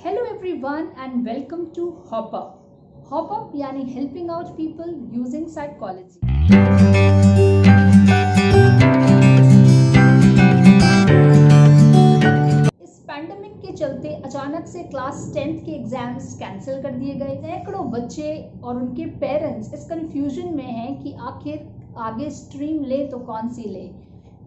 Hello everyone and welcome to Hop Up. Hop Up यानी helping out people using psychology. इस pandemic के चलते अचानक से क्लास 10th के एग्जाम्स कैंसिल कर दिए गए। सैकड़ों बच्चे और उनके पेरेंट्स इस कंफ्यूजन में हैं कि आखिर आगे स्ट्रीम ले तो कौन सी ले।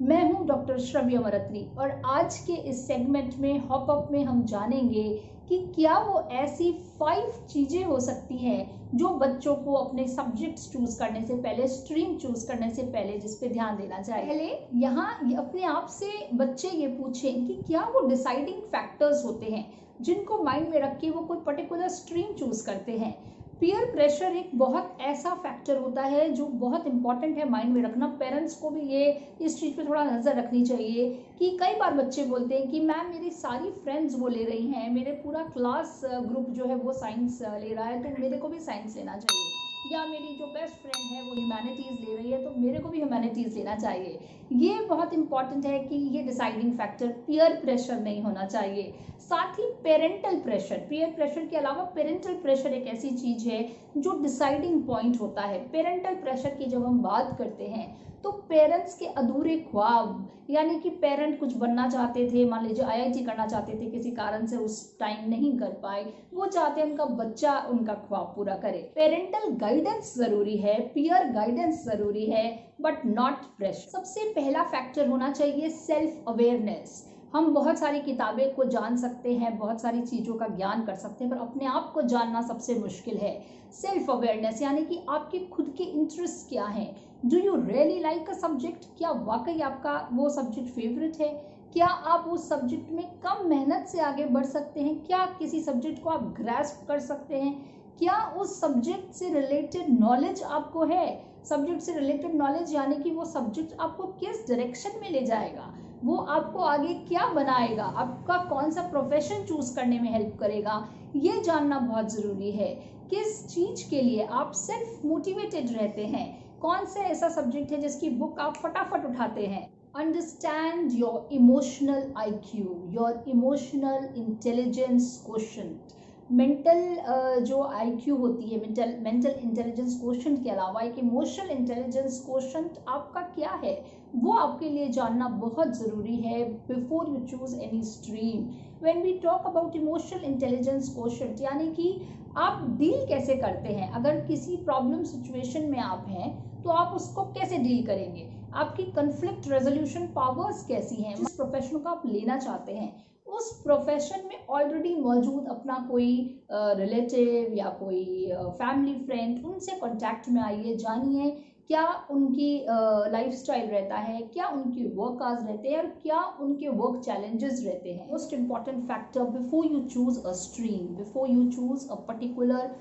मैं हूं डॉक्टर श्रव्य मरत्री और आज के इस सेगमेंट में हॉप अप में हम जानेंगे कि क्या वो ऐसी 5 चीज़ें हो सकती हैं जो बच्चों को अपने सब्जेक्ट्स चूज करने से पहले, स्ट्रीम चूज करने से पहले जिस पे ध्यान देना चाहिए। पहले यहाँ अपने आप से बच्चे ये पूछें कि क्या वो डिसाइडिंग फैक्टर्स होते हैं जिनको माइंड में रख के वो कोई पर्टिकुलर स्ट्रीम चूज करते हैं। पीयर प्रेशर एक बहुत ऐसा फैक्टर होता है जो बहुत इंपॉर्टेंट है माइंड में रखना। पेरेंट्स को भी ये इस चीज़ पे थोड़ा नज़र रखनी चाहिए कि कई बार बच्चे बोलते हैं कि मैम मेरी सारी फ्रेंड्स वो ले रही हैं, मेरे पूरा क्लास ग्रुप जो है वो साइंस ले रहा है तो मेरे को भी साइंस लेना चाहिए, या मेरी जो बेस्ट फ्रेंड है वो ह्यूमैनिटीज़ ले रही है तो मेरे को भी ह्यूमैनिटीज़ लेना चाहिए। ये बहुत इंपॉर्टेंट है कि ये डिसाइडिंग फैक्टर पीयर प्रेशर नहीं होना चाहिए। साथ ही पेरेंटल प्रेशर, पीयर प्रेशर के अलावा पेरेंटल प्रेशर एक ऐसी चीज़ है जो डिसाइडिंग पॉइंट होता है। पेरेंटल प्रेशर की जब हम बात करते हैं तो पेरेंट्स के अधूरे ख्वाब, यानी कि पेरेंट कुछ बनना चाहते थे, मान लीजिए आईआईटी करना चाहते थे, किसी कारण से उस टाइम नहीं कर पाए, वो चाहते हैं उनका बच्चा उनका ख्वाब पूरा करे। पेरेंटल गाइडेंस जरूरी है, पीयर गाइडेंस जरूरी है, बट नॉट प्रेशर। सबसे पहला फैक्टर होना चाहिए सेल्फ अवेयरनेस। हम बहुत सारी किताबें को जान सकते हैं, बहुत सारी चीज़ों का ज्ञान कर सकते हैं, पर अपने आप को जानना सबसे मुश्किल है। सेल्फ अवेयरनेस यानी कि आपके खुद के इंटरेस्ट क्या हैं। Do you really like a subject? क्या वाकई आपका वो सब्जेक्ट फेवरेट है? क्या आप उस सब्जेक्ट में कम मेहनत से आगे बढ़ सकते हैं? क्या किसी सब्जेक्ट को आप ग्रैस्प कर सकते हैं? क्या उस सब्जेक्ट से रिलेटेड नॉलेज आपको है? सब्जेक्ट से रिलेटेड नॉलेज यानी कि वो सब्जेक्ट आपको किस डायरेक्शन में ले जाएगा, वो आपको आगे क्या बनाएगा, आपका कौन सा प्रोफेशन चूज करने में हेल्प करेगा, ये जानना बहुत ज़रूरी है। किस चीज़ के लिए आप सेल्फ मोटिवेटेड रहते हैं, कौन सा ऐसा सब्जेक्ट है जिसकी बुक आप फटाफट उठाते हैं। Understand your emotional IQ, your emotional intelligence quotient. Mental जो IQ होती है, मेंटल इंटेलिजेंस क्वोशंट के अलावा एक इमोशनल इंटेलिजेंस क्वोशंट आपका क्या है, वो आपके लिए जानना बहुत ज़रूरी है before you choose any stream. When we talk about emotional intelligence quotient यानी कि आप डील कैसे करते हैं, अगर किसी प्रॉब्लम सिचुएशन में आप हैं तो आप उसको कैसे डील करेंगे, आपकी कन्फ्लिक्ट रेजोल्यूशन पावर्स कैसी हैं। जिस प्रोफेशन को आप लेना चाहते हैं उस प्रोफेशन में ऑलरेडी मौजूद अपना कोई रिलेटिव या कोई फैमिली फ्रेंड, उनसे कांटेक्ट में आइए, जानिए क्या उनकी लाइफस्टाइल रहता है, क्या उनके वर्क आवर्स रहते हैं और क्या उनके वर्क चैलेंजेस रहते हैं। Most important factor before you choose a stream, before you choose a particular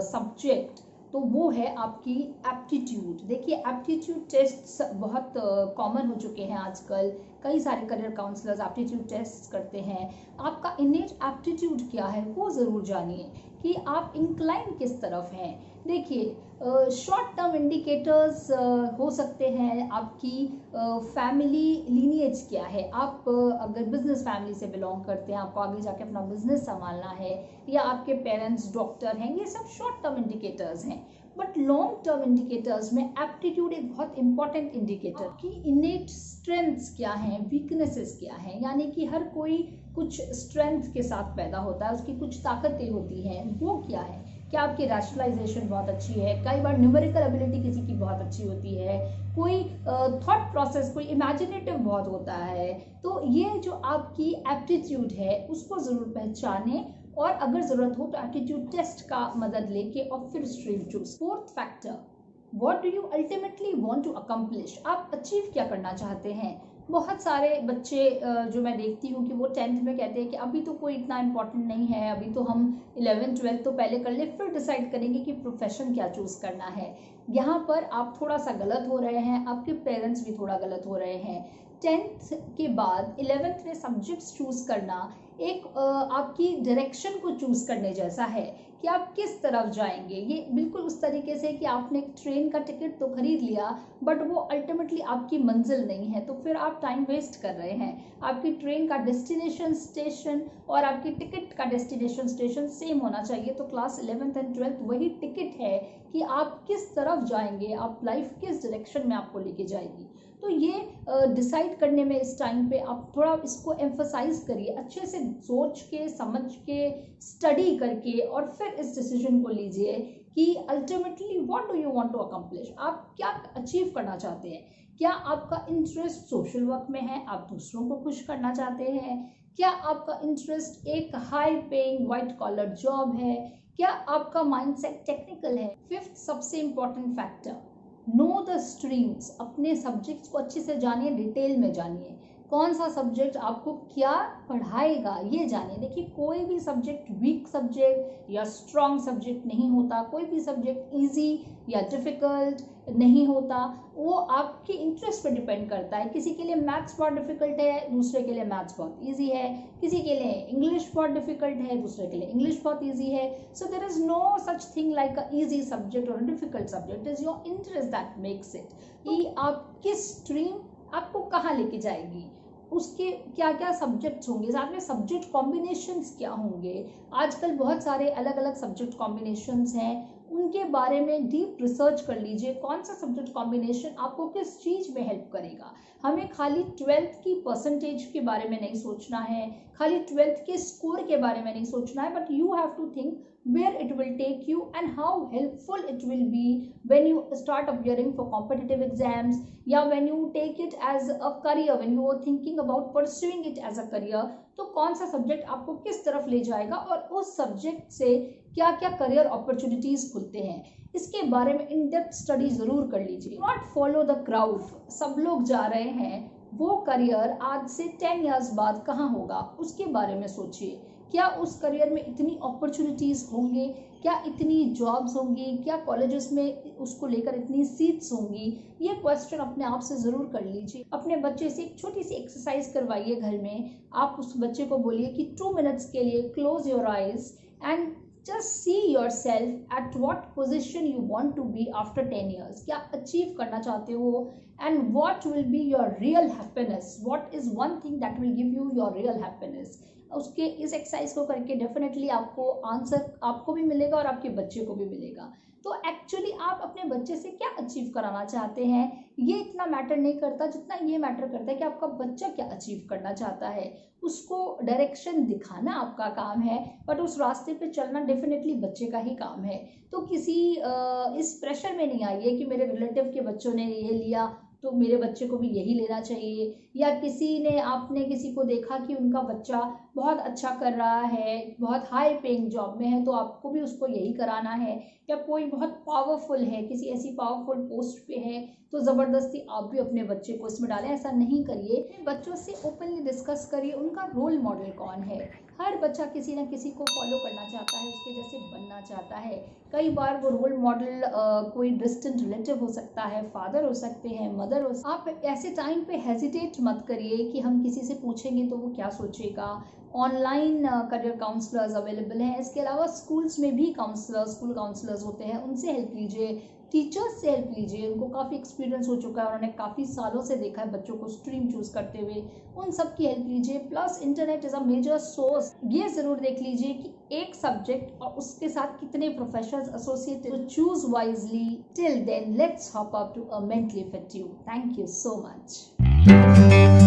subject, तो वो है आपकी एप्टीट्यूड। देखिए एप्टीट्यूड टेस्ट बहुत कॉमन हो चुके हैं आजकल, कई सारे करियर काउंसलर्स एप्टीट्यूड टेस्ट करते हैं। आपका इनेट एप्टीट्यूड क्या है वो ज़रूर जानिए कि आप इंक्लाइन किस तरफ हैं। देखिए शॉर्ट टर्म इंडिकेटर्स हो सकते हैं, आपकी फैमिली लीनिएज क्या है, आप अगर बिजनेस फैमिली से बिलोंग करते हैं, आपको आगे जाके अपना बिजनेस संभालना है, या आपके पेरेंट्स डॉक्टर हैं, ये सब शॉर्ट टर्म इंडिकेटर्स हैं। बट लॉन्ग टर्म इंडिकेटर्स में एप्टीट्यूड एक बहुत इंपॉर्टेंट इंडिकेटर की इनेट स्ट्रेंथ्स क्या हैं, वीकनेसेस क्या हैं, यानी कि हर कोई कुछ स्ट्रेंथ के साथ पैदा होता है, उसकी कुछ ताकतें होती हैं, वो क्या है। क्या आपकी रैशनलाइजेशन बहुत अच्छी है, कई बार न्यूमेरिकल एबिलिटी किसी की बहुत अच्छी होती है, कोई थॉट प्रोसेस, कोई इमेजिनेटिव बहुत होता है। तो ये जो आपकी एप्टीट्यूड है उसको ज़रूर पहचानें और अगर ज़रूरत हो तो एप्टीट्यूड टेस्ट का मदद लेके और फिर stream choose. Fourth factor, what do you ultimately want to accomplish, आप अचीव क्या करना चाहते हैं। बहुत सारे बच्चे जो मैं देखती हूँ कि वो 10th में कहते हैं कि अभी तो कोई इतना इम्पोर्टेंट नहीं है, अभी तो हम 11th 12th तो पहले कर ले, फिर डिसाइड करेंगे कि प्रोफेशन क्या चूज़ करना है। यहाँ पर आप थोड़ा सा गलत हो रहे हैं, आपके पेरेंट्स भी थोड़ा गलत हो रहे हैं। 10th के बाद 11th में सब्जेक्ट्स चूज़ करना एक आपकी डायरेक्शन को चूज करने जैसा है कि आप किस तरफ जाएंगे। ये बिल्कुल उस तरीके से कि आपने एक ट्रेन का टिकट तो खरीद लिया बट वो अल्टीमेटली आपकी मंजिल नहीं है, तो फिर आप टाइम वेस्ट कर रहे हैं। आपकी ट्रेन का डेस्टिनेशन स्टेशन और आपकी टिकट का डेस्टिनेशन स्टेशन सेम होना चाहिए। तो क्लास 11th एंड 12th वही टिकट है कि आप किस तरफ जाएंगे, आप लाइफ किस डायरेक्शन में आपको लेके जाएगी। तो ये डिसाइड करने में इस टाइम पे आप थोड़ा इसको एम्फसाइज करिए, अच्छे से सोच के समझ के स्टडी करके और फिर इस डिसीजन को लीजिए कि ultimately what do you want to accomplish, आप क्या अचीव करना चाहते हैं। क्या आपका इंटरेस्ट सोशल वर्क में है, आप दूसरों को खुश करना चाहते हैं। क्या आपका इंटरेस्ट एक high paying white collar job है। क्या आपका माइंडसेट टेक्निकल है। 5th सबसे important factor, know the streams. अपने सब्जेक्ट्स को अच्छे से जानिए, डिटेल में जानिए, कौन सा सब्जेक्ट आपको क्या पढ़ाएगा ये जानिए। देखिए कोई भी सब्जेक्ट वीक सब्जेक्ट या स्ट्रॉन्ग सब्जेक्ट नहीं होता, कोई भी सब्जेक्ट इजी या डिफ़िकल्ट नहीं होता, वो आपके इंटरेस्ट पे डिपेंड करता है। किसी के लिए मैथ्स बहुत डिफिकल्ट है, दूसरे के लिए मैथ्स बहुत इजी है। किसी के लिए इंग्लिश बहुत डिफिकल्ट है, दूसरे के लिए इंग्लिश बहुत इजी है। So there is no such thing like a easy subject और a difficult subject, is your interest that makes it कि आप किस स्ट्रीम आपको कहाँ लेके जाएगी, उसके क्या क्या सब्जेक्ट्स होंगे, साथ में सब्जेक्ट कॉम्बिनेशंस क्या होंगे। आजकल बहुत सारे अलग अलग सब्जेक्ट कॉम्बिनेशंस हैं, उनके बारे में डीप रिसर्च कर लीजिए, कौन सा सब्जेक्ट कॉम्बिनेशन आपको किस चीज़ में हेल्प करेगा। हमें खाली 12th की परसेंटेज के बारे में नहीं सोचना है, खाली 12th के स्कोर के बारे में नहीं सोचना है, but you have to think where it will take you and how helpful it will be when you start appearing for competitive exams, या when you take it as a career, when you are thinking about pursuing it as a career। तो कौन सा subject आपको किस तरफ ले जाएगा और उस सब्जेक्ट से क्या क्या करियर अपॉर्चुनिटीज खुलते हैं, इसके बारे में इन डेप्थ स्टडी जरूर कर लीजिए। नॉट फॉलो द क्राउड, सब लोग जा रहे हैं, वो करियर आज से 10 years बाद कहाँ होगा उसके बारे में सोचिए। क्या उस करियर में इतनी अपॉर्चुनिटीज़ होंगे, क्या इतनी जॉब्स होंगी, क्या कॉलेजेस में उसको लेकर इतनी सीट्स होंगी, ये क्वेश्चन अपने आप से ज़रूर कर लीजिए। अपने बच्चे से एक छोटी सी एक्सरसाइज करवाइए घर में। आप उस बच्चे को बोलिए कि 2 minutes के लिए close your eyes and just see yourself at what position you want to be after 10 years, क्या अचीव करना चाहते हो, and what will be your real happiness, what is one thing that will give you your real happiness। उसके इस exercise को करके definitely आपको answer आपको भी मिलेगा और आपके बच्चे को भी मिलेगा। तो एक्चुअली आप अपने बच्चे से क्या अचीव कराना चाहते हैं ये इतना मैटर नहीं करता जितना ये मैटर करता है कि आपका बच्चा क्या अचीव करना चाहता है। उसको डायरेक्शन दिखाना आपका काम है, बट उस रास्ते पे चलना डेफिनेटली बच्चे का ही काम है। तो किसी इस प्रेशर में नहीं आइए कि मेरे रिलेटिव के बच्चों ने ये लिया तो मेरे बच्चे को भी यही लेना चाहिए, या आपने किसी को देखा कि उनका बच्चा बहुत अच्छा कर रहा है, बहुत हाई पेइंग जॉब में है, तो आपको भी उसको यही कराना है। या कोई बहुत पावरफुल है, किसी ऐसी पावरफुल पोस्ट पे है, तो ज़बरदस्ती आप भी अपने बच्चे को इसमें डालें, ऐसा नहीं करिए। अपने बच्चों से ओपनली डिस्कस करिए उनका रोल मॉडल कौन है। हर बच्चा किसी न किसी को फॉलो करना चाहता है, उसके जैसे बनना चाहता है। कई बार वो रोल मॉडल कोई डिस्टेंट रिलेटिव हो सकता है, फादर हो सकते हैं, मदर हो। आप ऐसे टाइम पे हेजिटेट मत करिए कि हम किसी से पूछेंगे तो वो क्या सोचेगा। ऑनलाइन करियर काउंसलर्स अवेलेबल हैं, इसके अलावा स्कूल्स में भी स्कूल काउंसलर्स होते हैं, उनसे हेल्प लीजिए। टीचर्स से हेल्प लीजिए, उनको काफ़ी एक्सपीरियंस हो चुका है, उन्होंने काफ़ी सालों से देखा है बच्चों को स्ट्रीम चूज़ करते हुए, उन सब की हेल्प लीजिए। Plus internet is a major source. ये ज़रूर देख लीजिए कि एक सब्जेक्ट और उसके साथ कितने professionals associated, choose wisely. Till then let's hop up to a mentally fit you. Thank you so much.